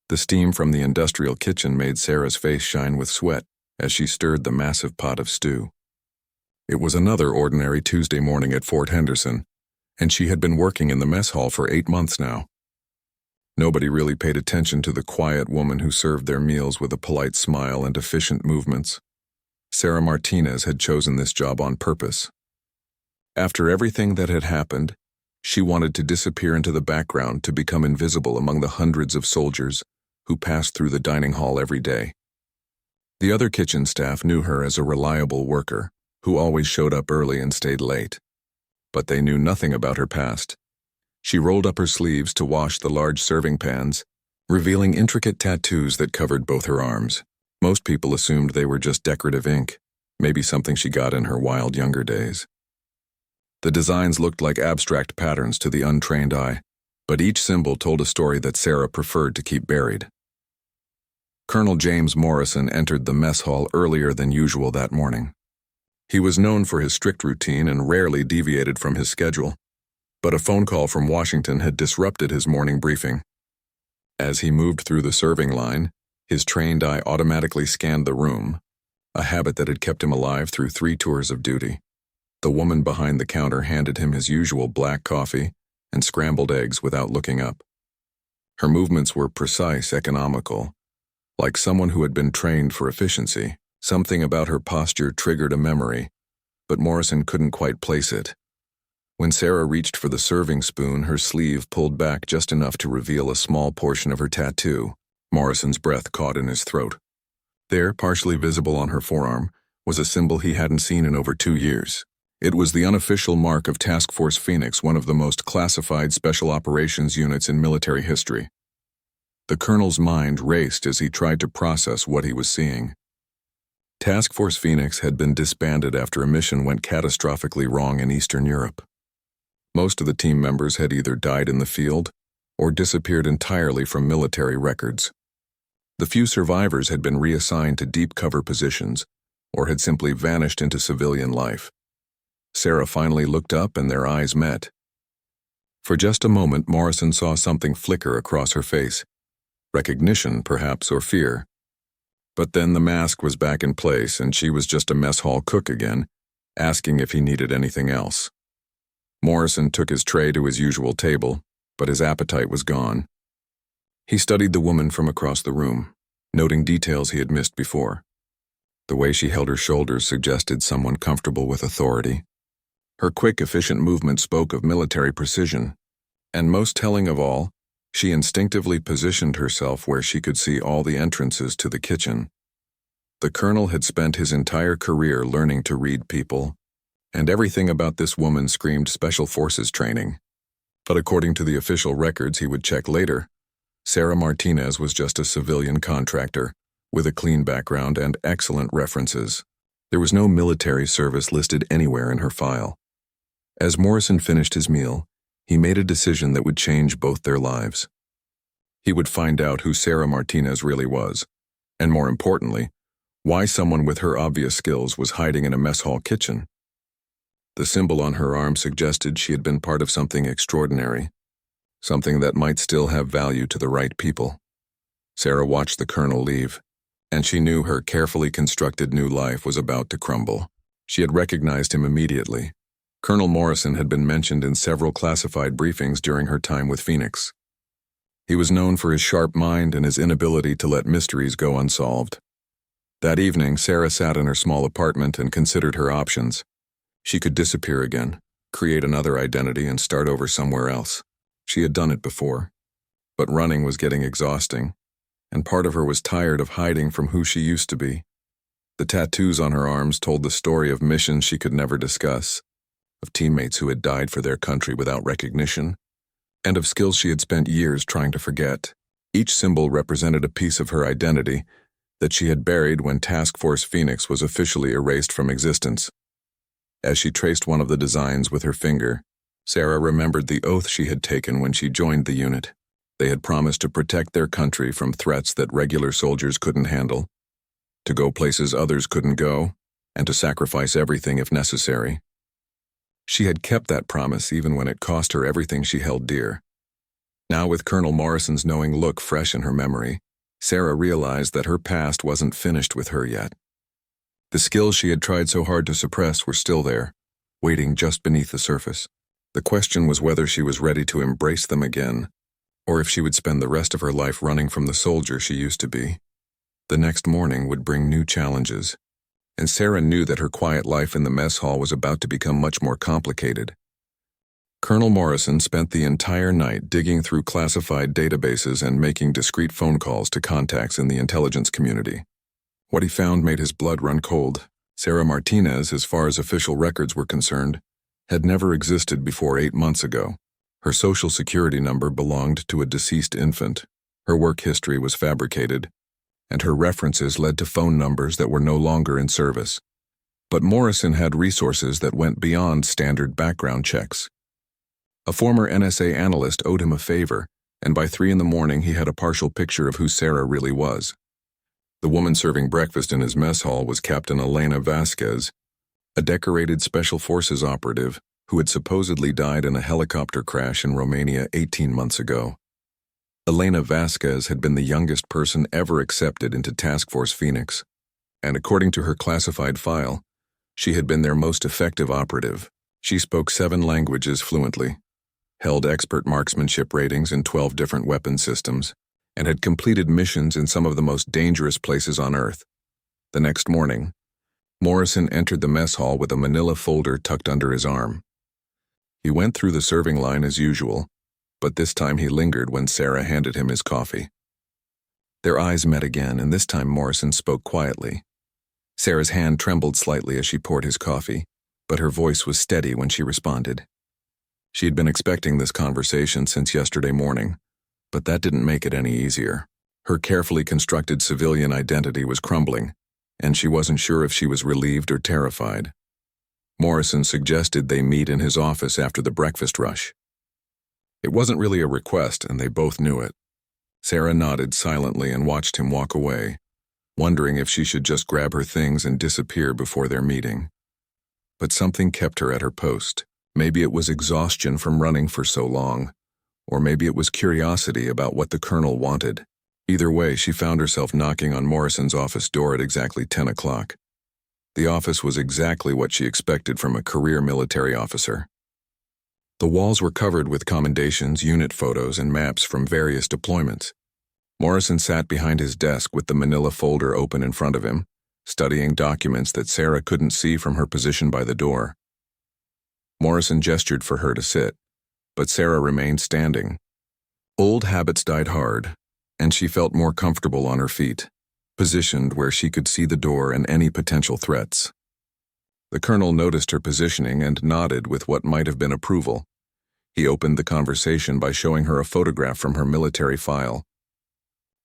The steam from the industrial kitchen made Sarah's face shine with sweat as she stirred the massive pot of stew. It was another ordinary Tuesday morning at Fort Henderson, and she had been working in the mess hall for 8 months now. Nobody really paid attention to the quiet woman who served their meals with a polite smile and efficient movements. Sarah Martinez had chosen this job on purpose. After everything that had happened, she wanted to disappear into the background to become invisible among the hundreds of soldiers who passed through the dining hall every day. The other kitchen staff knew her as a reliable worker who always showed up early and stayed late. But they knew nothing about her past. She rolled up her sleeves to wash the large serving pans, revealing intricate tattoos that covered both her arms. Most people assumed they were just decorative ink, maybe something she got in her wild younger days. The designs looked like abstract patterns to the untrained eye, but each symbol told a story that Sarah preferred to keep buried. Colonel James Morrison entered the mess hall earlier than usual that morning. He was known for his strict routine and rarely deviated from his schedule, but a phone call from Washington had disrupted his morning briefing. As he moved through the serving line, his trained eye automatically scanned the room, a habit that had kept him alive through 3 tours of duty. The woman behind the counter handed him his usual black coffee and scrambled eggs without looking up. Her movements were precise, economical, like someone who had been trained for efficiency. Something about her posture triggered a memory, but Morrison couldn't quite place it. When Sarah reached for the serving spoon, her sleeve pulled back just enough to reveal a small portion of her tattoo. Morrison's breath caught in his throat. There, partially visible on her forearm, was a symbol he hadn't seen in over 2 years. It was the unofficial mark of Task Force Phoenix, one of the most classified special operations units in military history. The colonel's mind raced as he tried to process what he was seeing. Task Force Phoenix had been disbanded after a mission went catastrophically wrong in Eastern Europe. Most of the team members had either died in the field or disappeared entirely from military records. The few survivors had been reassigned to deep cover positions or had simply vanished into civilian life. Sarah finally looked up and their eyes met. For just a moment, Morrison saw something flicker across her face. Recognition, perhaps, or fear. But then the mask was back in place and she was just a mess hall cook again, asking if he needed anything else. Morrison took his tray to his usual table, but his appetite was gone. He studied the woman from across the room, noting details he had missed before. The way she held her shoulders suggested someone comfortable with authority. Her quick, efficient movement spoke of military precision, and most telling of all, she instinctively positioned herself where she could see all the entrances to the kitchen. The colonel had spent his entire career learning to read people, and everything about this woman screamed Special Forces training. But according to the official records he would check later, Sarah Martinez was just a civilian contractor, with a clean background and excellent references. There was no military service listed anywhere in her file. As Morrison finished his meal, he made a decision that would change both their lives. He would find out who Sarah Martinez really was, and more importantly, why someone with her obvious skills was hiding in a mess hall kitchen. The symbol on her arm suggested she had been part of something extraordinary, something that might still have value to the right people. Sarah watched the colonel leave, and she knew her carefully constructed new life was about to crumble. She had recognized him immediately. Colonel Morrison had been mentioned in several classified briefings during her time with Phoenix. He was known for his sharp mind and his inability to let mysteries go unsolved. That evening, Sarah sat in her small apartment and considered her options. She could disappear again, create another identity, and start over somewhere else. She had done it before. But running was getting exhausting, and part of her was tired of hiding from who she used to be. The tattoos on her arms told the story of missions she could never discuss, of teammates who had died for their country without recognition, and of skills she had spent years trying to forget. Each symbol represented a piece of her identity that she had buried when Task Force Phoenix was officially erased from existence. As she traced one of the designs with her finger, Sarah remembered the oath she had taken when she joined the unit. They had promised to protect their country from threats that regular soldiers couldn't handle, to go places others couldn't go, and to sacrifice everything if necessary. She had kept that promise even when it cost her everything she held dear. Now, with Colonel Morrison's knowing look fresh in her memory, Sarah realized that her past wasn't finished with her yet. The skills she had tried so hard to suppress were still there, waiting just beneath the surface. The question was whether she was ready to embrace them again, or if she would spend the rest of her life running from the soldier she used to be. The next morning would bring new challenges, and Sarah knew that her quiet life in the mess hall was about to become much more complicated. Colonel Morrison spent the entire night digging through classified databases and making discreet phone calls to contacts in the intelligence community. What he found made his blood run cold. Sarah Martinez, as far as official records were concerned, had never existed before 8 months ago. Her social security number belonged to a deceased infant. Her work history was fabricated, and her references led to phone numbers that were no longer in service. But Morrison had resources that went beyond standard background checks. A former NSA analyst owed him a favor, and by 3 a.m. he had a partial picture of who Sarah really was. The woman serving breakfast in his mess hall was Captain Elena Vasquez, a decorated Special Forces operative who had supposedly died in a helicopter crash in Romania 18 months ago. Elena Vasquez had been the youngest person ever accepted into Task Force Phoenix, and according to her classified file, she had been their most effective operative. She spoke 7 languages fluently, held expert marksmanship ratings in 12 different weapon systems, and had completed missions in some of the most dangerous places on Earth. The next morning, Morrison entered the mess hall with a manila folder tucked under his arm. He went through the serving line as usual, but this time he lingered when Sarah handed him his coffee. Their eyes met again, and this time Morrison spoke quietly. Sarah's hand trembled slightly as she poured his coffee, but her voice was steady when she responded. She had been expecting this conversation since yesterday morning, but that didn't make it any easier. Her carefully constructed civilian identity was crumbling, and she wasn't sure if she was relieved or terrified. Morrison suggested they meet in his office after the breakfast rush. It wasn't really a request, and they both knew it. Sarah nodded silently and watched him walk away, wondering if she should just grab her things and disappear before their meeting. But something kept her at her post. Maybe it was exhaustion from running for so long, or maybe it was curiosity about what the colonel wanted. Either way, she found herself knocking on Morrison's office door at exactly 10 o'clock. The office was exactly what she expected from a career military officer. The walls were covered with commendations, unit photos, and maps from various deployments. Morrison sat behind his desk with the manila folder open in front of him, studying documents that Sarah couldn't see from her position by the door. Morrison gestured for her to sit, but Sarah remained standing. Old habits died hard, and she felt more comfortable on her feet, positioned where she could see the door and any potential threats. The colonel noticed her positioning and nodded with what might have been approval. He opened the conversation by showing her a photograph from her military file.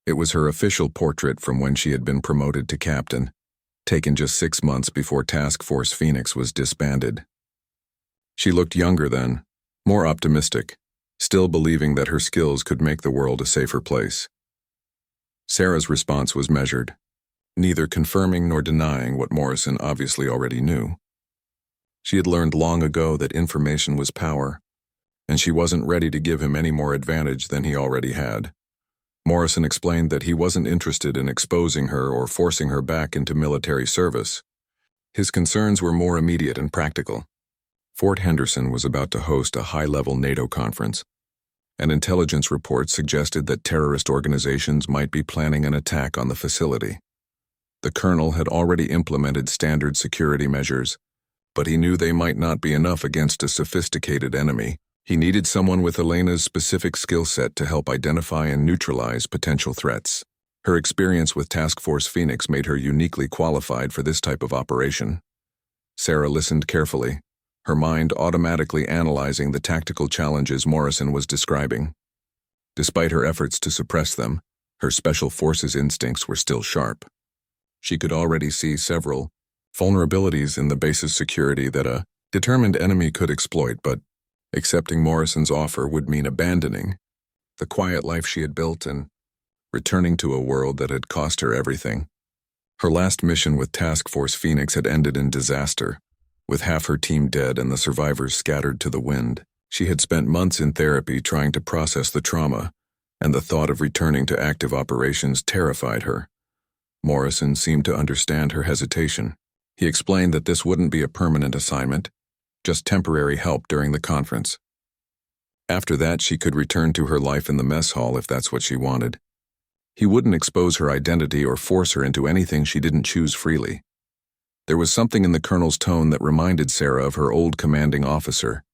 It was her official portrait from when she had been promoted to captain, taken just 6 months before Task Force Phoenix was disbanded. She looked younger then, more optimistic, still believing that her skills could make the world a safer place. Sarah's response was measured, neither confirming nor denying what Morrison obviously already knew. She had learned long ago that information was power, and she wasn't ready to give him any more advantage than he already had. Morrison explained that he wasn't interested in exposing her or forcing her back into military service. His concerns were more immediate and practical. Fort Henderson was about to host a high-level NATO conference, and intelligence reports suggested that terrorist organizations might be planning an attack on the facility. The colonel had already implemented standard security measures, but he knew they might not be enough against a sophisticated enemy. He needed someone with Elena's specific skill set to help identify and neutralize potential threats. Her experience with Task Force Phoenix made her uniquely qualified for this type of operation. Sarah listened carefully, her mind automatically analyzing the tactical challenges Morrison was describing. Despite her efforts to suppress them, her Special Forces instincts were still sharp. She could already see several vulnerabilities in the base's security that a determined enemy could exploit, but accepting Morrison's offer would mean abandoning the quiet life she had built and returning to a world that had cost her everything. Her last mission with Task Force Phoenix had ended in disaster, with half her team dead and the survivors scattered to the wind. She had spent months in therapy trying to process the trauma, and the thought of returning to active operations terrified her. Morrison seemed to understand her hesitation. He explained that this wouldn't be a permanent assignment, just temporary help during the conference. After that, she could return to her life in the mess hall if that's what she wanted. He wouldn't expose her identity or force her into anything she didn't choose freely. There was something in the colonel's tone that reminded Sarah of her old commanding officer,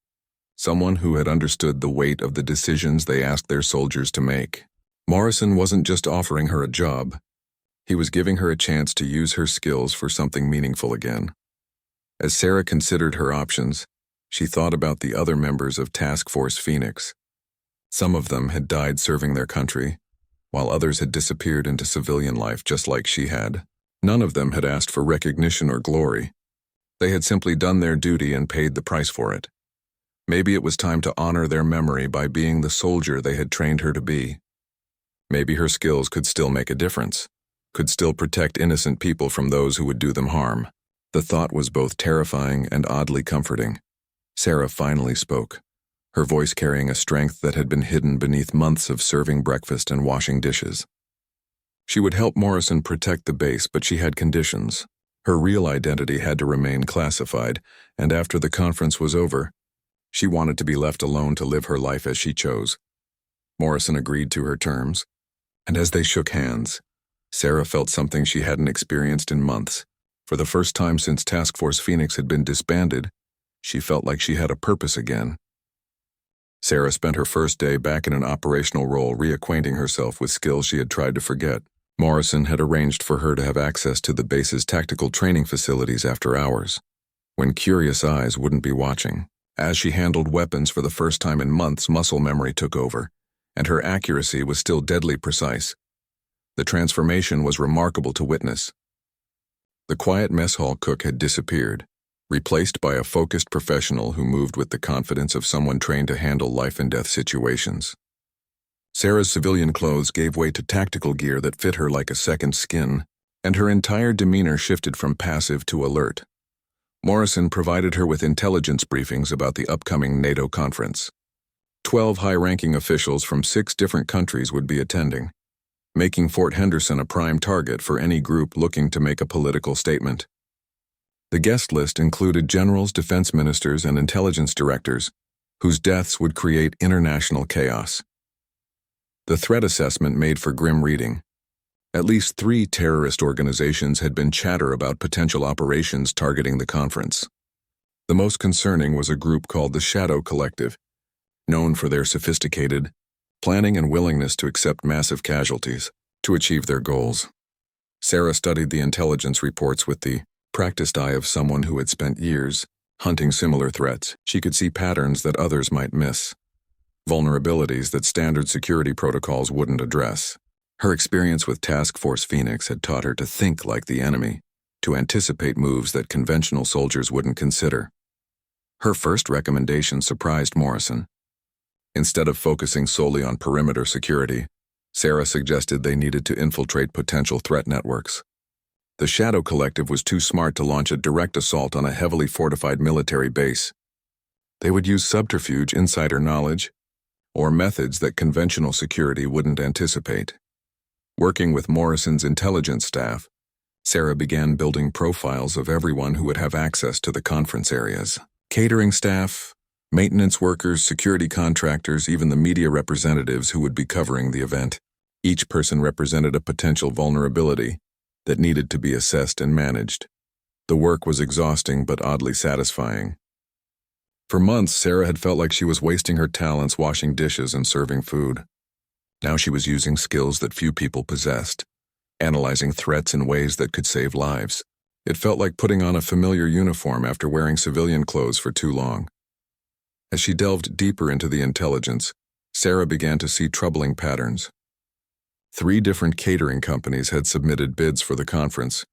someone who had understood the weight of the decisions they asked their soldiers to make. Morrison wasn't just offering her a job. He was giving her a chance to use her skills for something meaningful again. As Sarah considered her options, she thought about the other members of Task Force Phoenix. Some of them had died serving their country, while others had disappeared into civilian life just like she had. None of them had asked for recognition or glory. They had simply done their duty and paid the price for it. Maybe it was time to honor their memory by being the soldier they had trained her to be. Maybe her skills could still make a difference, could still protect innocent people from those who would do them harm. The thought was both terrifying and oddly comforting. Sarah finally spoke, her voice carrying a strength that had been hidden beneath months of serving breakfast and washing dishes. She would help Morrison protect the base, but she had conditions. Her real identity had to remain classified, and after the conference was over, she wanted to be left alone to live her life as she chose. Morrison agreed to her terms, and as they shook hands, Sarah felt something she hadn't experienced in months. For the first time since Task Force Phoenix had been disbanded, she felt like she had a purpose again. Sarah spent her first day back in an operational role reacquainting herself with skills she had tried to forget. Morrison had arranged for her to have access to the base's tactical training facilities after hours, when curious eyes wouldn't be watching. As she handled weapons for the first time in months, muscle memory took over, and her accuracy was still deadly precise. The transformation was remarkable to witness. The quiet mess hall cook had disappeared, replaced by a focused professional who moved with the confidence of someone trained to handle life-and-death situations. Sarah's civilian clothes gave way to tactical gear that fit her like a second skin, and her entire demeanor shifted from passive to alert. Morrison provided her with intelligence briefings about the upcoming NATO conference. 12 high-ranking officials from 6 different countries would be attending, making Fort Henderson a prime target for any group looking to make a political statement. The guest list included generals, defense ministers, and intelligence directors, whose deaths would create international chaos. The threat assessment made for grim reading. At least 3 terrorist organizations had been chatter about potential operations targeting the conference. The most concerning was a group called the Shadow Collective, known for their sophisticated planning and willingness to accept massive casualties to achieve their goals. Sarah studied the intelligence reports with the practiced eye of someone who had spent years hunting similar threats. She could see patterns that others might miss, vulnerabilities that standard security protocols wouldn't address. Her experience with Task Force Phoenix had taught her to think like the enemy, to anticipate moves that conventional soldiers wouldn't consider. Her first recommendation surprised Morrison. Instead of focusing solely on perimeter security, Sarah suggested they needed to infiltrate potential threat networks. The Shadow Collective was too smart to launch a direct assault on a heavily fortified military base. They would use subterfuge, insider knowledge, or methods that conventional security wouldn't anticipate. Working with Morrison's intelligence staff, Sarah began building profiles of everyone who would have access to the conference areas. Catering staff, maintenance workers, security contractors, even the media representatives who would be covering the event. Each person represented a potential vulnerability that needed to be assessed and managed. The work was exhausting but oddly satisfying. For months, Sarah had felt like she was wasting her talents washing dishes and serving food. Now she was using skills that few people possessed, analyzing threats in ways that could save lives. It felt like putting on a familiar uniform after wearing civilian clothes for too long. As she delved deeper into the intelligence, Sarah began to see troubling patterns. 3 different catering companies had submitted bids for the conference,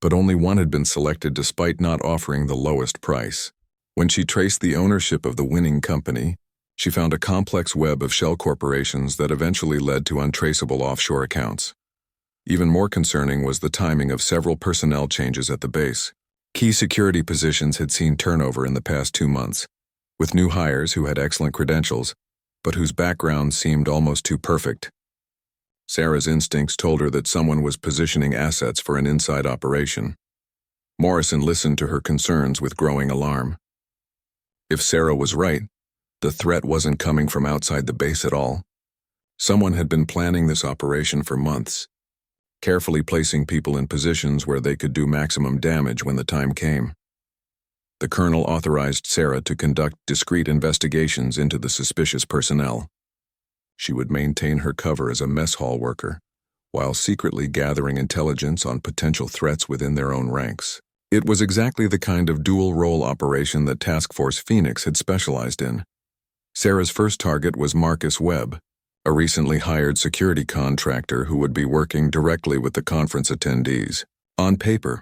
but only one had been selected despite not offering the lowest price. When she traced the ownership of the winning company, she found a complex web of shell corporations that eventually led to untraceable offshore accounts. Even more concerning was the timing of several personnel changes at the base. Key security positions had seen turnover in the past 2 months, with new hires who had excellent credentials, but whose backgrounds seemed almost too perfect. Sarah's instincts told her that someone was positioning assets for an inside operation. Morrison listened to her concerns with growing alarm. If Sarah was right, the threat wasn't coming from outside the base at all. Someone had been planning this operation for months, carefully placing people in positions where they could do maximum damage when the time came. The colonel authorized Sarah to conduct discreet investigations into the suspicious personnel. She would maintain her cover as a mess hall worker, while secretly gathering intelligence on potential threats within their own ranks. It was exactly the kind of dual-role operation that Task Force Phoenix had specialized in. Sarah's first target was Marcus Webb, a recently hired security contractor who would be working directly with the conference attendees. On paper,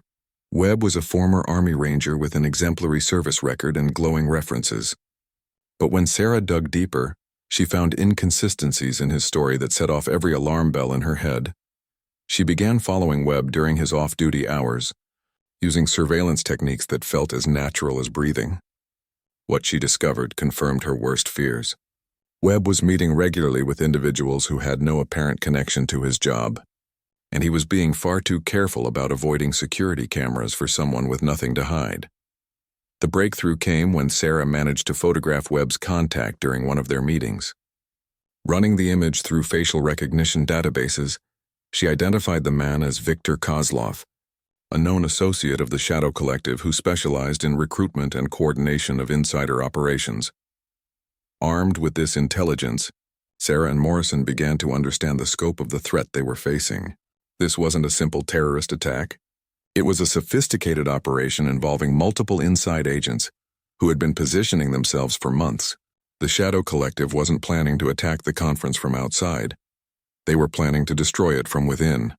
Webb was a former Army Ranger with an exemplary service record and glowing references. But when Sarah dug deeper, she found inconsistencies in his story that set off every alarm bell in her head. She began following Webb during his off-duty hours, using surveillance techniques that felt as natural as breathing. What she discovered confirmed her worst fears. Webb was meeting regularly with individuals who had no apparent connection to his job, and he was being far too careful about avoiding security cameras for someone with nothing to hide. The breakthrough came when Sarah managed to photograph Webb's contact during one of their meetings. Running the image through facial recognition databases, she identified the man as Victor Kozlov, a known associate of the Shadow Collective who specialized in recruitment and coordination of insider operations. Armed with this intelligence, Sarah and Morrison began to understand the scope of the threat they were facing. This wasn't a simple terrorist attack. It was a sophisticated operation involving multiple inside agents who had been positioning themselves for months. The Shadow Collective wasn't planning to attack the conference from outside. They were planning to destroy it from within.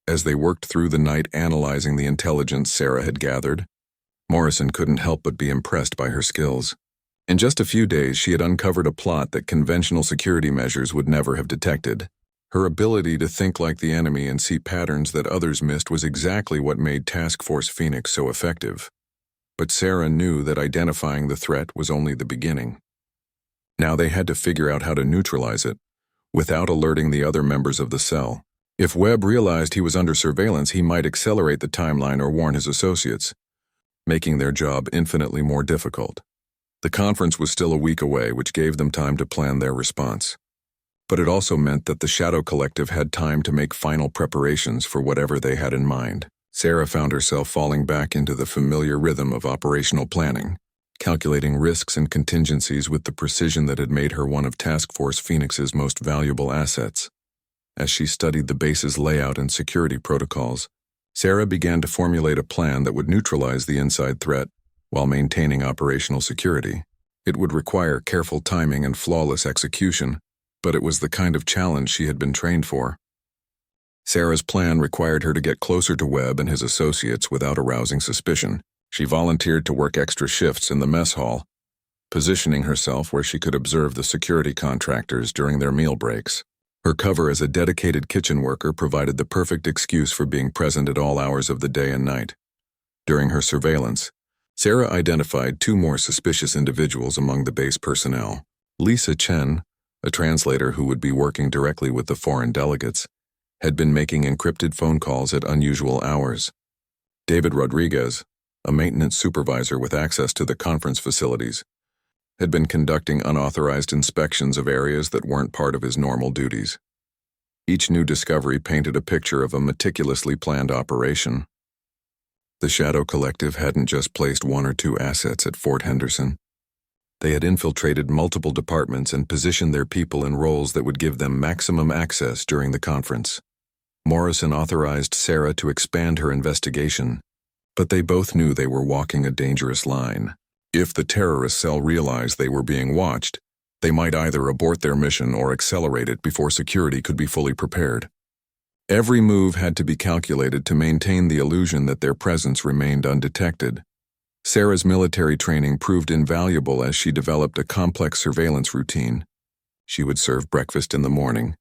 As they worked through the night analyzing the intelligence Sarah had gathered, Morrison couldn't help but be impressed by her skills. In just a few days, she had uncovered a plot that conventional security measures would never have detected. Her ability to think like the enemy and see patterns that others missed was exactly what made Task Force Phoenix so effective. But Sarah knew that identifying the threat was only the beginning. Now they had to figure out how to neutralize it, without alerting the other members of the cell. If Webb realized he was under surveillance, he might accelerate the timeline or warn his associates, making their job infinitely more difficult. The conference was still a week away, which gave them time to plan their response. But it also meant that the Shadow Collective had time to make final preparations for whatever they had in mind. Sarah found herself falling back into the familiar rhythm of operational planning, calculating risks and contingencies with the precision that had made her one of Task Force Phoenix's most valuable assets. As she studied the base's layout and security protocols, Sarah began to formulate a plan that would neutralize the inside threat while maintaining operational security. It would require careful timing and flawless execution, but it was the kind of challenge she had been trained for. Sarah's plan required her to get closer to Webb and his associates without arousing suspicion. She volunteered to work extra shifts in the mess hall, positioning herself where she could observe the security contractors during their meal breaks. Her cover as a dedicated kitchen worker provided the perfect excuse for being present at all hours of the day and night. During her surveillance, Sarah identified two more suspicious individuals among the base personnel. Lisa Chen, a translator who would be working directly with the foreign delegates, had been making encrypted phone calls at unusual hours. David Rodriguez, a maintenance supervisor with access to the conference facilities, had been conducting unauthorized inspections of areas that weren't part of his normal duties. Each new discovery painted a picture of a meticulously planned operation. The Shadow Collective hadn't just placed one or two assets at Fort Henderson. They had infiltrated multiple departments and positioned their people in roles that would give them maximum access during the conference. Morrison authorized Sarah to expand her investigation, but they both knew they were walking a dangerous line. If the terrorist cell realized they were being watched, they might either abort their mission or accelerate it before security could be fully prepared. Every move had to be calculated to maintain the illusion that their presence remained undetected. Sarah's military training proved invaluable as she developed a complex surveillance routine. She would serve breakfast in the morning,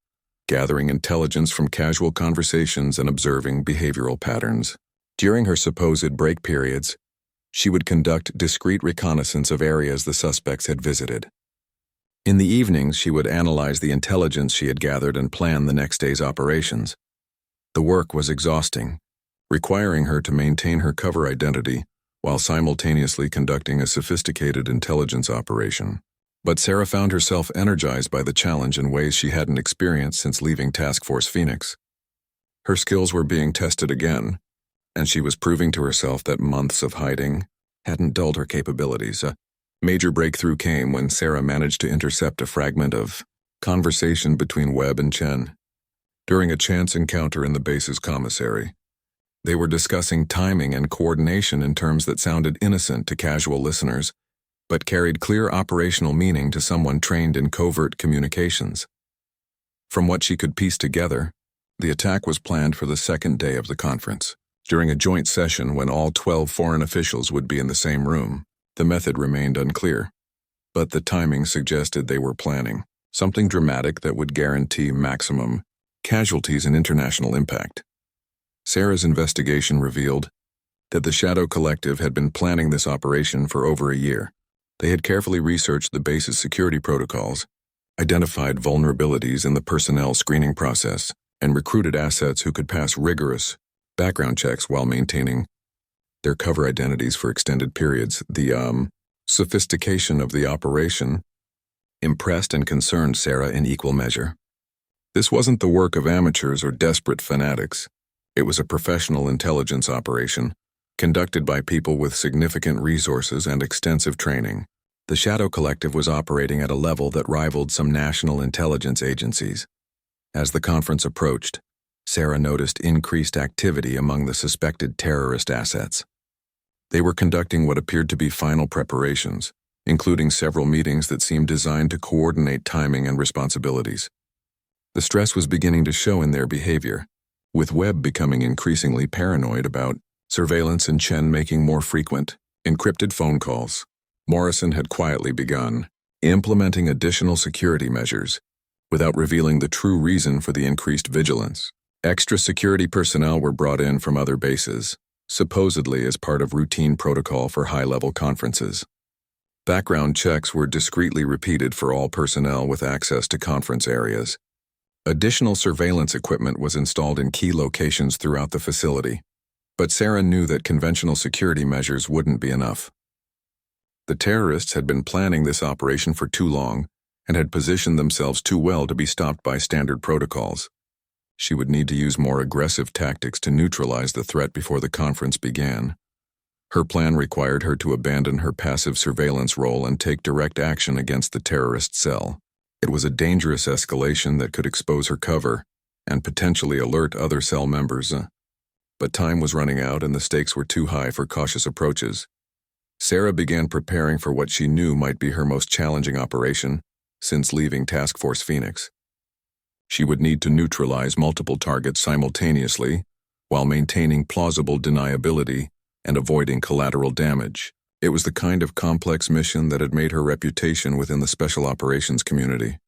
gathering intelligence from casual conversations and observing behavioral patterns. During her supposed break periods, She would conduct discreet reconnaissance of areas the suspects had visited. In the evenings, she would analyze the intelligence she had gathered and plan the next day's operations. The work was exhausting, requiring her to maintain her cover identity while simultaneously conducting a sophisticated intelligence operation. But Sarah found herself energized by the challenge in ways she hadn't experienced since leaving Task Force Phoenix. Her skills were being tested again, and she was proving to herself that months of hiding hadn't dulled her capabilities. A major breakthrough came when Sarah managed to intercept a fragment of conversation between Webb and Chen. During a chance encounter in the base's commissary, they were discussing timing and coordination in terms that sounded innocent to casual listeners, but carried clear operational meaning to someone trained in covert communications. From what she could piece together, the attack was planned for the second day of the conference. During a joint session when all 12 foreign officials would be in the same room, the method remained unclear. But the timing suggested they were planning something dramatic that would guarantee maximum casualties and international impact. Sarah's investigation revealed that the Shadow Collective had been planning this operation for over a year. They had carefully researched the base's security protocols, identified vulnerabilities in the personnel screening process, and recruited assets who could pass rigorous background checks while maintaining their cover identities for extended periods. The sophistication of the operation impressed and concerned Sarah in equal measure. This wasn't the work of amateurs or desperate fanatics. It was a professional intelligence operation, conducted by people with significant resources and extensive training. The Shadow Collective was operating at a level that rivaled some national intelligence agencies. As the conference approached, Sarah noticed increased activity among the suspected terrorist assets. They were conducting what appeared to be final preparations, including several meetings that seemed designed to coordinate timing and responsibilities. The stress was beginning to show in their behavior, with Webb becoming increasingly paranoid about surveillance and Chen making more frequent, encrypted phone calls. Morrison had quietly begun implementing additional security measures without revealing the true reason for the increased vigilance. Extra security personnel were brought in from other bases, supposedly as part of routine protocol for high-level conferences. Background checks were discreetly repeated for all personnel with access to conference areas. Additional surveillance equipment was installed in key locations throughout the facility, but Sarah knew that conventional security measures wouldn't be enough. The terrorists had been planning this operation for too long and had positioned themselves too well to be stopped by standard protocols. She would need to use more aggressive tactics to neutralize the threat before the conference began. Her plan required her to abandon her passive surveillance role and take direct action against the terrorist cell. It was a dangerous escalation that could expose her cover and potentially alert other cell members. But time was running out and the stakes were too high for cautious approaches. Sarah began preparing for what she knew might be her most challenging operation since leaving Task Force Phoenix. She would need to neutralize multiple targets simultaneously while maintaining plausible deniability and avoiding collateral damage. It was the kind of complex mission that had made her reputation within the special operations community.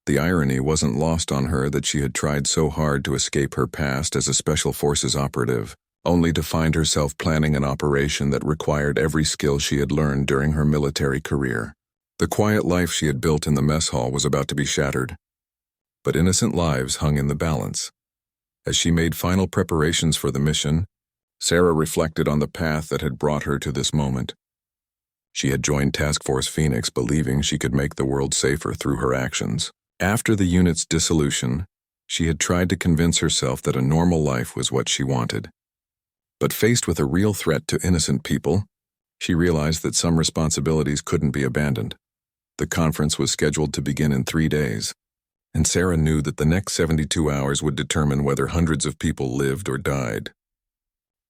The irony wasn't lost on her that she had tried so hard to escape her past as a special forces operative, only to find herself planning an operation that required every skill she had learned during her military career. The quiet life she had built in the mess hall was about to be shattered, but innocent lives hung in the balance. As she made final preparations for the mission, Sarah reflected on the path that had brought her to this moment. She had joined Task Force Phoenix believing she could make the world safer through her actions. After the unit's dissolution, she had tried to convince herself that a normal life was what she wanted. But faced with a real threat to innocent people, she realized that some responsibilities couldn't be abandoned. The conference was scheduled to begin in 3 days, and Sarah knew that the next 72 hours would determine whether hundreds of people lived or died.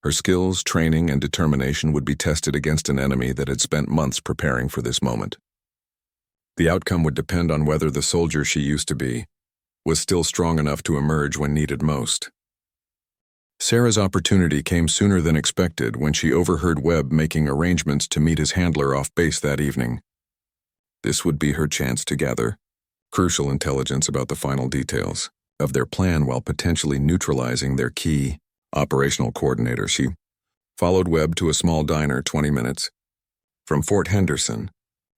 Her skills, training, and determination would be tested against an enemy that had spent months preparing for this moment. The outcome would depend on whether the soldier she used to be was still strong enough to emerge when needed most. Sarah's opportunity came sooner than expected when she overheard Webb making arrangements to meet his handler off base that evening. This would be her chance to gather crucial intelligence about the final details of their plan while potentially neutralizing their key operational coordinator. She followed Webb to a small diner 20 minutes from Fort Henderson,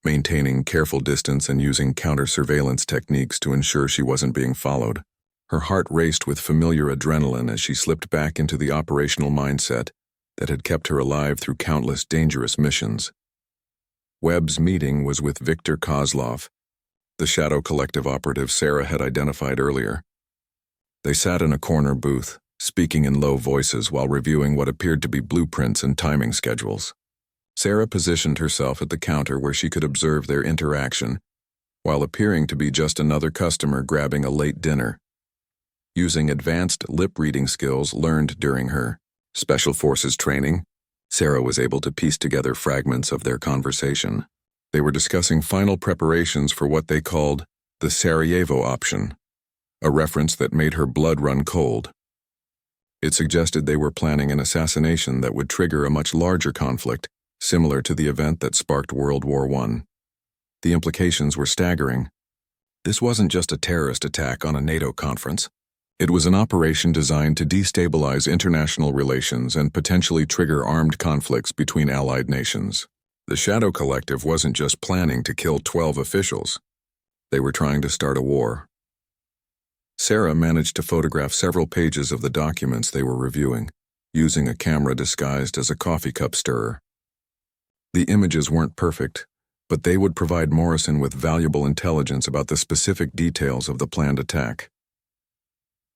maintaining careful distance and using counter-surveillance techniques to ensure she wasn't being followed. Her heart raced with familiar adrenaline as she slipped back into the operational mindset that had kept her alive through countless dangerous missions. Webb's meeting was with Victor Kozlov, the Shadow Collective operative Sarah had identified earlier. They sat in a corner booth, speaking in low voices while reviewing what appeared to be blueprints and timing schedules. Sarah positioned herself at the counter where she could observe their interaction, while appearing to be just another customer grabbing a late dinner. Using advanced lip-reading skills learned during her Special Forces training, Sarah was able to piece together fragments of their conversation. They were discussing final preparations for what they called the Sarajevo option, a reference that made her blood run cold. It suggested they were planning an assassination that would trigger a much larger conflict, similar to the event that sparked World War I. The implications were staggering. This wasn't just a terrorist attack on a NATO conference. It was an operation designed to destabilize international relations and potentially trigger armed conflicts between allied nations. The Shadow Collective wasn't just planning to kill 12 officials. They were trying to start a war. Sarah managed to photograph several pages of the documents they were reviewing, using a camera disguised as a coffee cup stirrer. The images weren't perfect, but they would provide Morrison with valuable intelligence about the specific details of the planned attack.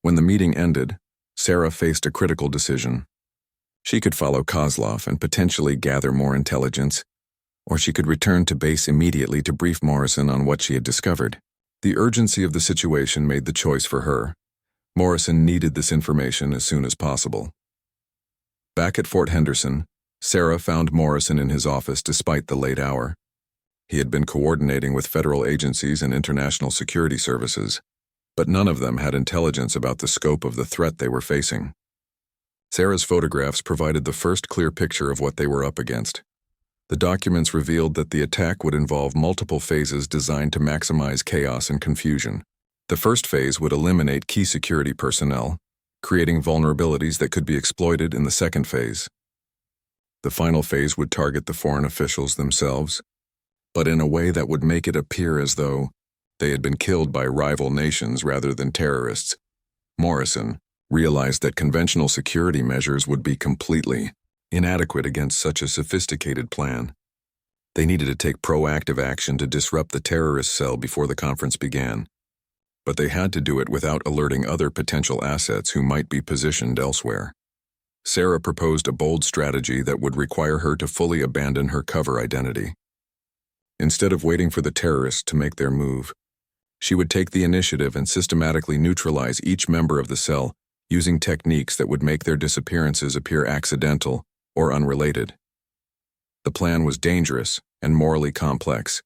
When the meeting ended, Sarah faced a critical decision. She could follow Kozlov and potentially gather more intelligence, or she could return to base immediately to brief Morrison on what she had discovered. The urgency of the situation made the choice for her. Morrison needed this information as soon as possible. Back at Fort Henderson, Sarah found Morrison in his office despite the late hour. He had been coordinating with federal agencies and international security services, but none of them had intelligence about the scope of the threat they were facing. Sarah's photographs provided the first clear picture of what they were up against. The documents revealed that the attack would involve multiple phases designed to maximize chaos and confusion. The first phase would eliminate key security personnel, creating vulnerabilities that could be exploited in the second phase. The final phase would target the foreign officials themselves, but in a way that would make it appear as though they had been killed by rival nations rather than terrorists. Morrison realized that conventional security measures would be completely inadequate against such a sophisticated plan. They needed to take proactive action to disrupt the terrorist cell before the conference began, but they had to do it without alerting other potential assets who might be positioned elsewhere. Sarah proposed a bold strategy that would require her to fully abandon her cover identity. Instead of waiting for the terrorists to make their move, she would take the initiative and systematically neutralize each member of the cell using techniques that would make their disappearances appear accidental or unrelated. The plan was dangerous and morally complex,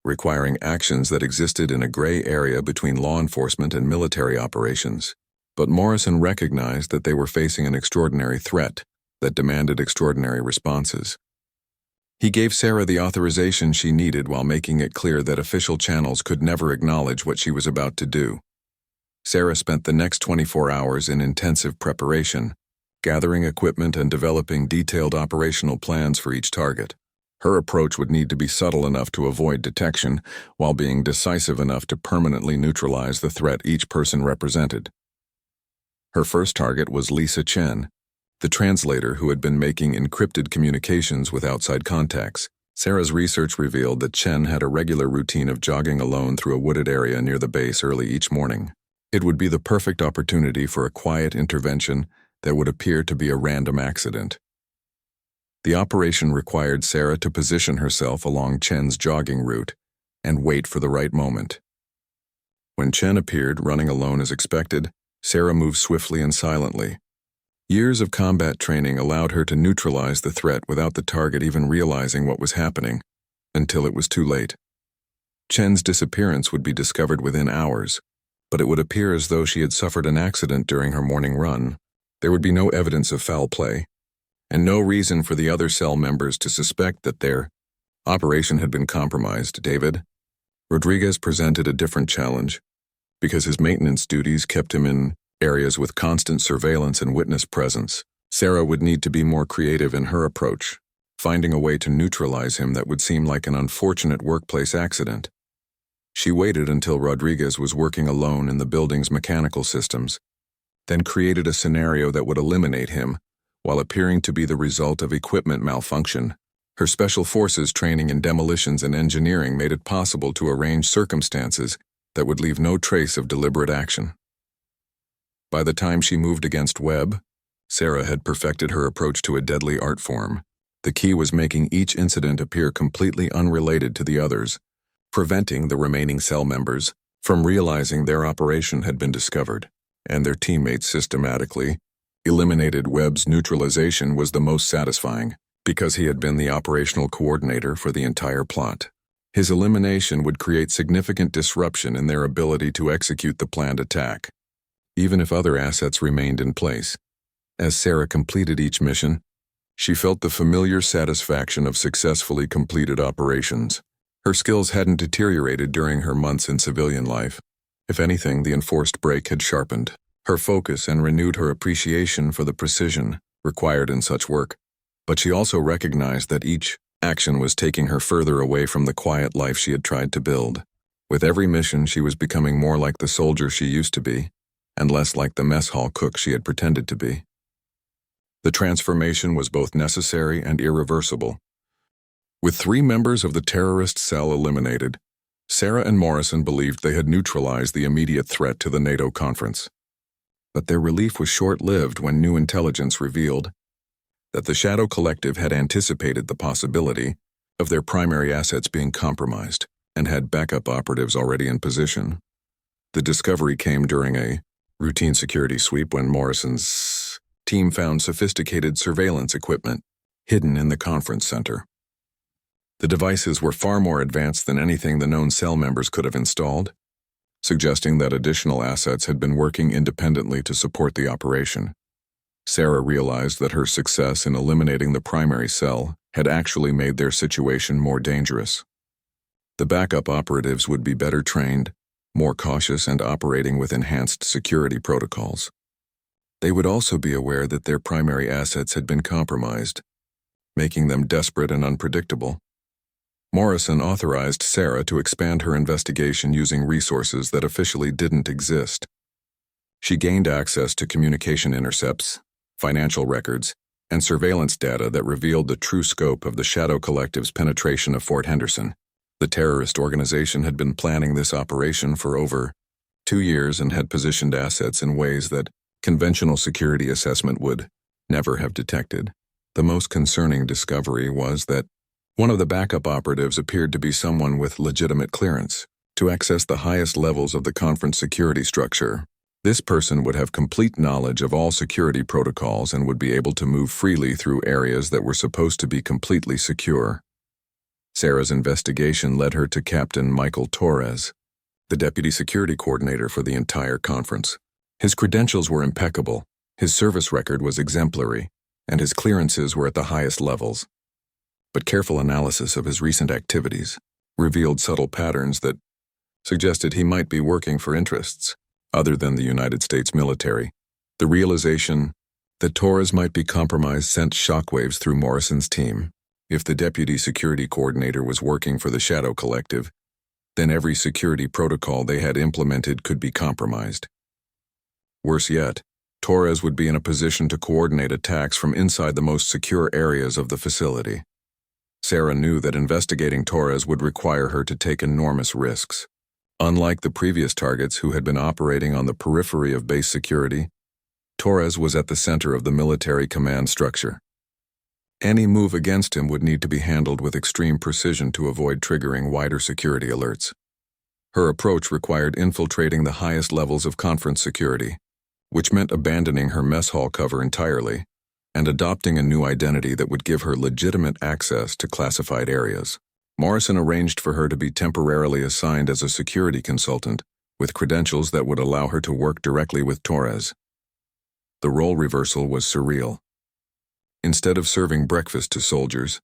requiring actions that existed in a gray area between law enforcement and military operations. But Morrison recognized that they were facing an extraordinary threat that demanded extraordinary responses. He gave Sarah the authorization she needed while making it clear that official channels could never acknowledge what she was about to do. Sarah spent the next 24 hours in intensive preparation, gathering equipment and developing detailed operational plans for each target. Her approach would need to be subtle enough to avoid detection, while being decisive enough to permanently neutralize the threat each person represented. Her first target was Lisa Chen, the translator who had been making encrypted communications with outside contacts. Sarah's research revealed that Chen had a regular routine of jogging alone through a wooded area near the base early each morning. It would be the perfect opportunity for a quiet intervention that would appear to be a random accident. The operation required Sarah to position herself along Chen's jogging route and wait for the right moment. When Chen appeared, running alone as expected, Sarah moved swiftly and silently. Years of combat training allowed her to neutralize the threat without the target even realizing what was happening, until it was too late. Chen's disappearance would be discovered within hours, but it would appear as though she had suffered an accident during her morning run. There would be no evidence of foul play, and no reason for the other cell members to suspect that their operation had been compromised. David Rodriguez presented a different challenge, because his maintenance duties kept him in areas with constant surveillance and witness presence. Sarah would need to be more creative in her approach, finding a way to neutralize him that would seem like an unfortunate workplace accident. She waited until Rodriguez was working alone in the building's mechanical systems, then created a scenario that would eliminate him while appearing to be the result of equipment malfunction. Her special forces training in demolitions and engineering made it possible to arrange circumstances that would leave no trace of deliberate action. By the time she moved against Webb, Sarah had perfected her approach to a deadly art form. The key was making each incident appear completely unrelated to the others, preventing the remaining cell members from realizing their operation had been discovered, and their teammates systematically eliminated. Webb's neutralization was the most satisfying, because he had been the operational coordinator for the entire plot. His elimination would create significant disruption in their ability to execute the planned attack, even if other assets remained in place. As Sarah completed each mission, she felt the familiar satisfaction of successfully completed operations. Her skills hadn't deteriorated during her months in civilian life. If anything, the enforced break had sharpened her focus and renewed her appreciation for the precision required in such work. But she also recognized that each action was taking her further away from the quiet life she had tried to build. With every mission, she was becoming more like the soldier she used to be, and less like the mess hall cook she had pretended to be. The transformation was both necessary and irreversible. With 3 members of the terrorist cell eliminated, Sarah and Morrison believed they had neutralized the immediate threat to the NATO conference. But their relief was short-lived when new intelligence revealed that the Shadow Collective had anticipated the possibility of their primary assets being compromised and had backup operatives already in position. The discovery came during a routine security sweep when Morrison's team found sophisticated surveillance equipment hidden in the conference center. The devices were far more advanced than anything the known cell members could have installed, suggesting that additional assets had been working independently to support the operation. Sarah realized that her success in eliminating the primary cell had actually made their situation more dangerous. The backup operatives would be better trained, more cautious, and operating with enhanced security protocols. They would also be aware that their primary assets had been compromised, making them desperate and unpredictable. Morrison authorized Sarah to expand her investigation using resources that officially didn't exist. She gained access to communication intercepts, financial records, and surveillance data that revealed the true scope of the Shadow Collective's penetration of Fort Henderson. The terrorist organization had been planning this operation for over 2 years and had positioned assets in ways that conventional security assessment would never have detected. The most concerning discovery was that one of the backup operatives appeared to be someone with legitimate clearance to access the highest levels of the conference security structure. This person would have complete knowledge of all security protocols and would be able to move freely through areas that were supposed to be completely secure. Sarah's investigation led her to Captain Michael Torres, the deputy security coordinator for the entire conference. His credentials were impeccable, his service record was exemplary, and his clearances were at the highest levels. But careful analysis of his recent activities revealed subtle patterns that suggested he might be working for interests other than the United States military. The realization that Torres might be compromised sent shockwaves through Morrison's team. If the deputy security coordinator was working for the Shadow Collective, then every security protocol they had implemented could be compromised. Worse yet, Torres would be in a position to coordinate attacks from inside the most secure areas of the facility. Sarah knew that investigating Torres would require her to take enormous risks. Unlike the previous targets who had been operating on the periphery of base security, Torres was at the center of the military command structure. Any move against him would need to be handled with extreme precision to avoid triggering wider security alerts. Her approach required infiltrating the highest levels of conference security, which meant abandoning her mess hall cover entirely and adopting a new identity that would give her legitimate access to classified areas. Morrison arranged for her to be temporarily assigned as a security consultant with credentials that would allow her to work directly with Torres. The role reversal was surreal. Instead of serving breakfast to soldiers,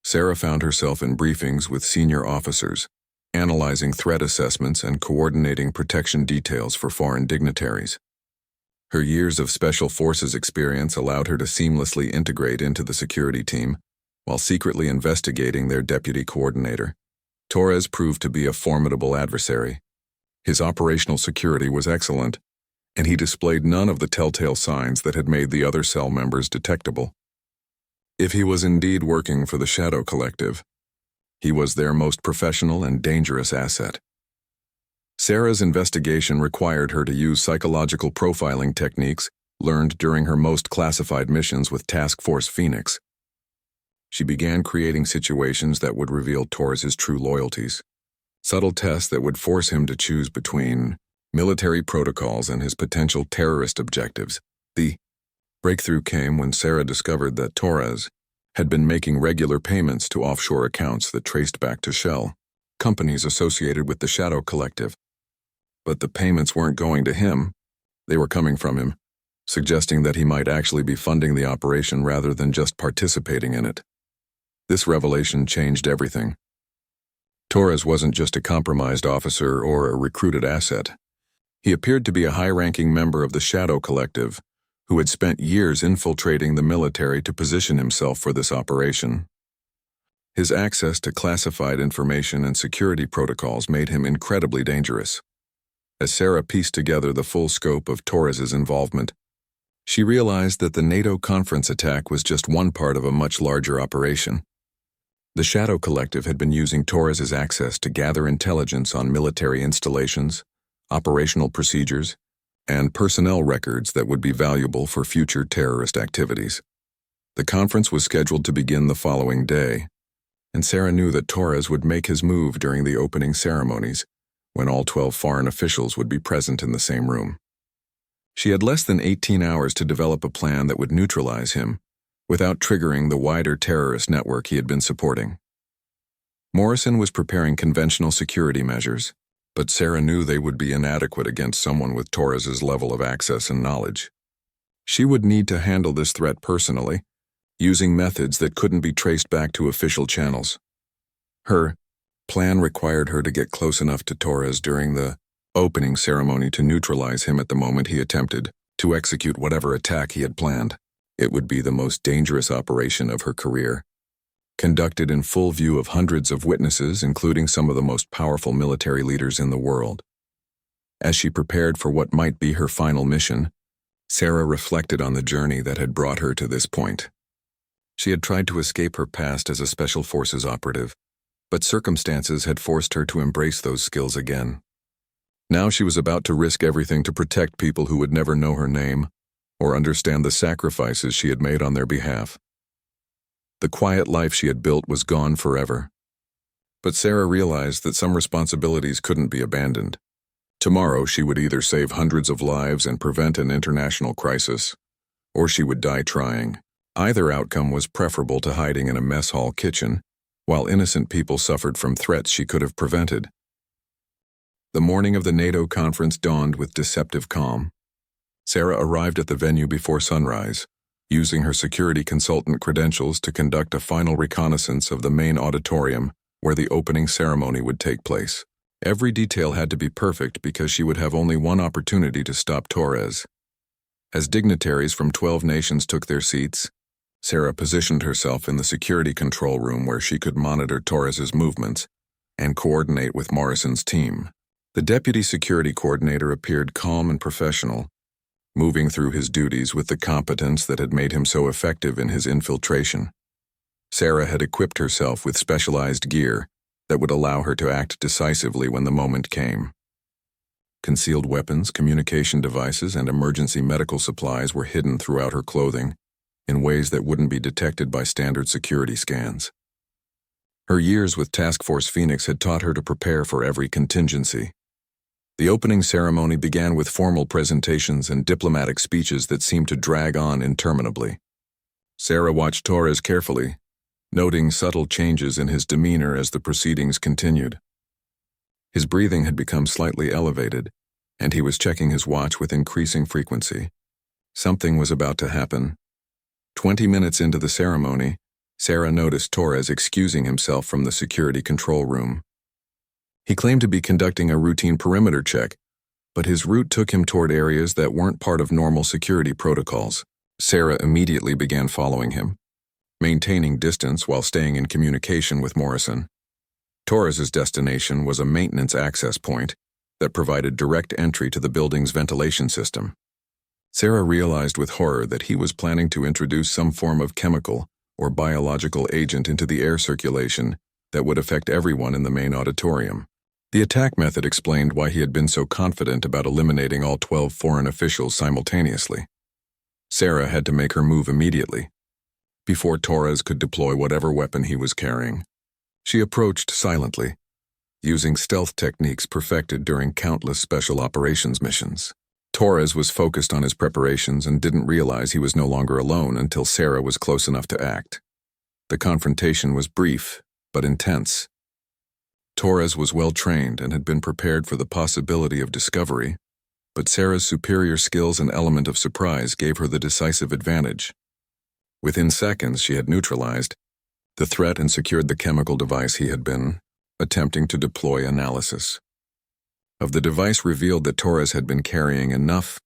Sarah found herself in briefings with senior officers, analyzing threat assessments and coordinating protection details for foreign dignitaries. Her years of special forces experience allowed her to seamlessly integrate into the security team, while secretly investigating their deputy coordinator. Torres proved to be a formidable adversary. His operational security was excellent, and he displayed none of the telltale signs that had made the other cell members detectable. If he was indeed working for the Shadow Collective, he was their most professional and dangerous asset. Sarah's investigation required her to use psychological profiling techniques learned during her most classified missions with Task Force Phoenix. She began creating situations that would reveal Torres's true loyalties, subtle tests that would force him to choose between military protocols and his potential terrorist objectives. The breakthrough came when Sarah discovered that Torres had been making regular payments to offshore accounts that traced back to Shell, companies associated with the Shadow Collective. But the payments weren't going to him, they were coming from him, suggesting that he might actually be funding the operation rather than just participating in it. This revelation changed everything. Torres wasn't just a compromised officer or a recruited asset. He appeared to be a high-ranking member of the Shadow Collective, who had spent years infiltrating the military to position himself for this operation. His access to classified information and security protocols made him incredibly dangerous. As Sarah pieced together the full scope of Torres's involvement, she realized that the NATO conference attack was just one part of a much larger operation. The Shadow Collective had been using Torres's access to gather intelligence on military installations, operational procedures, and personnel records that would be valuable for future terrorist activities. The conference was scheduled to begin the following day, and Sarah knew that Torres would make his move during the opening ceremonies, when all 12 foreign officials would be present in the same room. She had less than 18 hours to develop a plan that would neutralize him, without triggering the wider terrorist network he had been supporting. Morrison was preparing conventional security measures, but Sarah knew they would be inadequate against someone with Torres's level of access and knowledge. She would need to handle this threat personally, using methods that couldn't be traced back to official channels. Her plan required her to get close enough to Torres during the opening ceremony to neutralize him at the moment he attempted to execute whatever attack he had planned. It would be the most dangerous operation of her career, conducted in full view of hundreds of witnesses, including some of the most powerful military leaders in the world. As she prepared for what might be her final mission, Sarah reflected on the journey that had brought her to this point. She had tried to escape her past as a Special Forces operative, but circumstances had forced her to embrace those skills again. Now she was about to risk everything to protect people who would never know her name or understand the sacrifices she had made on their behalf. The quiet life she had built was gone forever. But Sarah realized that some responsibilities couldn't be abandoned. Tomorrow she would either save hundreds of lives and prevent an international crisis, or she would die trying. Either outcome was preferable to hiding in a mess hall kitchen, while innocent people suffered from threats she could have prevented. The morning of the NATO conference dawned with deceptive calm. Sarah arrived at the venue before sunrise, using her security consultant credentials to conduct a final reconnaissance of the main auditorium where the opening ceremony would take place. Every detail had to be perfect because she would have only one opportunity to stop Torres. As dignitaries from 12 nations took their seats, Sarah positioned herself in the security control room where she could monitor Torres's movements and coordinate with Morrison's team. The deputy security coordinator appeared calm and professional, moving through his duties with the competence that had made him so effective in his infiltration. Sarah had equipped herself with specialized gear that would allow her to act decisively when the moment came. Concealed weapons, communication devices, and emergency medical supplies were hidden throughout her clothing in ways that wouldn't be detected by standard security scans. Her years with Task Force Phoenix had taught her to prepare for every contingency. The opening ceremony began with formal presentations and diplomatic speeches that seemed to drag on interminably. Sarah watched Torres carefully, noting subtle changes in his demeanor as the proceedings continued. His breathing had become slightly elevated, and he was checking his watch with increasing frequency. Something was about to happen. 20 minutes into the ceremony, Sarah noticed Torres excusing himself from the security control room. He claimed to be conducting a routine perimeter check, but his route took him toward areas that weren't part of normal security protocols. Sarah immediately began following him, maintaining distance while staying in communication with Morrison. Torres's destination was a maintenance access point that provided direct entry to the building's ventilation system. Sarah realized with horror that he was planning to introduce some form of chemical or biological agent into the air circulation that would affect everyone in the main auditorium. The attack method explained why he had been so confident about eliminating all 12 foreign officials simultaneously. Sarah had to make her move immediately, before Torres could deploy whatever weapon he was carrying. She approached silently, using stealth techniques perfected during countless special operations missions. Torres was focused on his preparations and didn't realize he was no longer alone until Sarah was close enough to act. The confrontation was brief, but intense. Torres was well-trained and had been prepared for the possibility of discovery, but Sarah's superior skills and element of surprise gave her the decisive advantage. Within seconds, she had neutralized the threat and secured the chemical device he had been attempting to deploy. Analysis of the device revealed that Torres had been carrying enough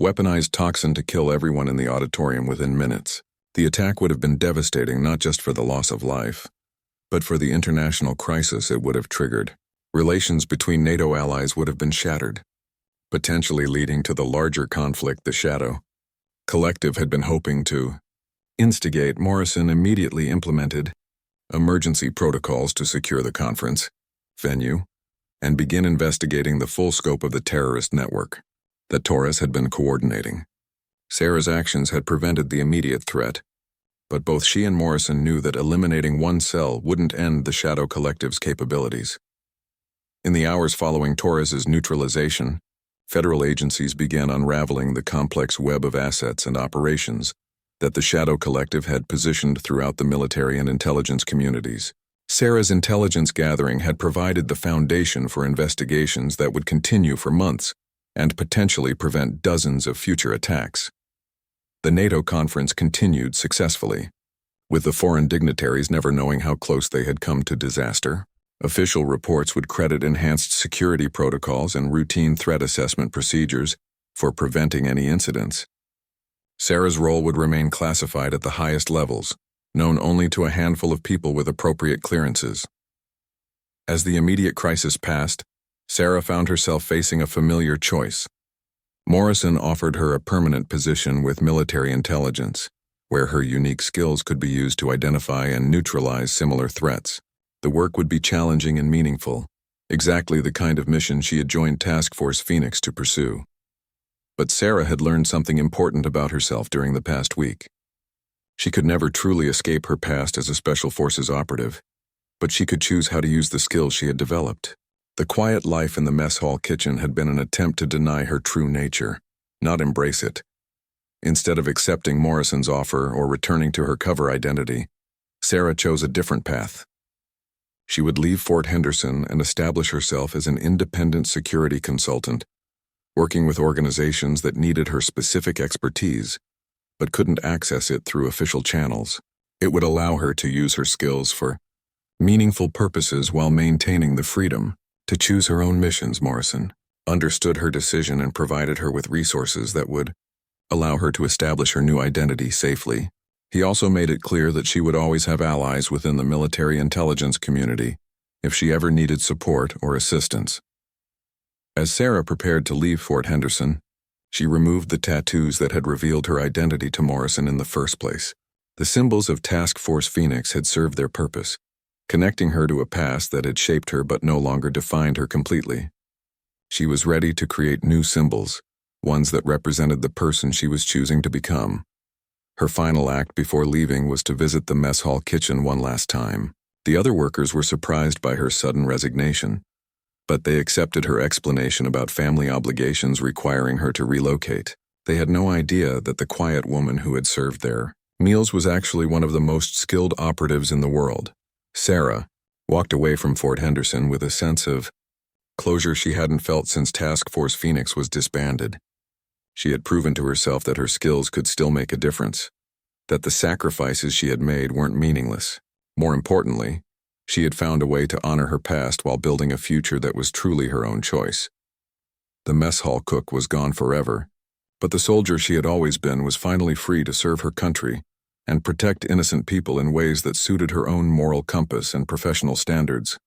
weaponized toxin to kill everyone in the auditorium within minutes. The attack would have been devastating not just for the loss of life, but for the international crisis it would have triggered. Relations between NATO allies would have been shattered, potentially leading to the larger conflict the Shadow Collective had been hoping to instigate. Morrison immediately implemented emergency protocols to secure the conference venue and begin investigating the full scope of the terrorist network that Torres had been coordinating. Sarah's actions had prevented the immediate threat, but both she and Morrison knew that eliminating one cell wouldn't end the Shadow Collective's capabilities. In the hours following Torres's neutralization, federal agencies began unraveling the complex web of assets and operations that the Shadow Collective had positioned throughout the military and intelligence communities. Sarah's intelligence gathering had provided the foundation for investigations that would continue for months and potentially prevent dozens of future attacks. The NATO conference continued successfully, with the foreign dignitaries never knowing how close they had come to disaster. Official reports would credit enhanced security protocols and routine threat assessment procedures for preventing any incidents. Sarah's role would remain classified at the highest levels, known only to a handful of people with appropriate clearances. As the immediate crisis passed, Sarah found herself facing a familiar choice. Morrison offered her a permanent position with military intelligence, where her unique skills could be used to identify and neutralize similar threats. The work would be challenging and meaningful, exactly the kind of mission she had joined Task Force Phoenix to pursue. But Sarah had learned something important about herself during the past week. She could never truly escape her past as a Special Forces operative, but she could choose how to use the skills she had developed. The quiet life in the mess hall kitchen had been an attempt to deny her true nature, not embrace it. Instead of accepting Morrison's offer or returning to her cover identity, Sarah chose a different path. She would leave Fort Henderson and establish herself as an independent security consultant, working with organizations that needed her specific expertise, but couldn't access it through official channels. It would allow her to use her skills for meaningful purposes while maintaining the freedom to choose her own missions. Morrison understood her decision and provided her with resources that would allow her to establish her new identity safely. He also made it clear that she would always have allies within the military intelligence community if she ever needed support or assistance. As Sarah prepared to leave Fort Henderson, she removed the tattoos that had revealed her identity to Morrison in the first place. The symbols of Task Force Phoenix had served their purpose, connecting her to a past that had shaped her but no longer defined her completely. She was ready to create new symbols, ones that represented the person she was choosing to become. Her final act before leaving was to visit the mess hall kitchen one last time. The other workers were surprised by her sudden resignation, but they accepted her explanation about family obligations requiring her to relocate. They had no idea that the quiet woman who had served their meals was actually one of the most skilled operatives in the world. Sarah walked away from Fort Henderson with a sense of closure she hadn't felt since Task Force Phoenix was disbanded. She had proven to herself that her skills could still make a difference, that the sacrifices she had made weren't meaningless. More importantly, she had found a way to honor her past while building a future that was truly her own choice. The mess hall cook was gone forever, but the soldier she had always been was finally free to serve her country and protect innocent people in ways that suited her own moral compass and professional standards.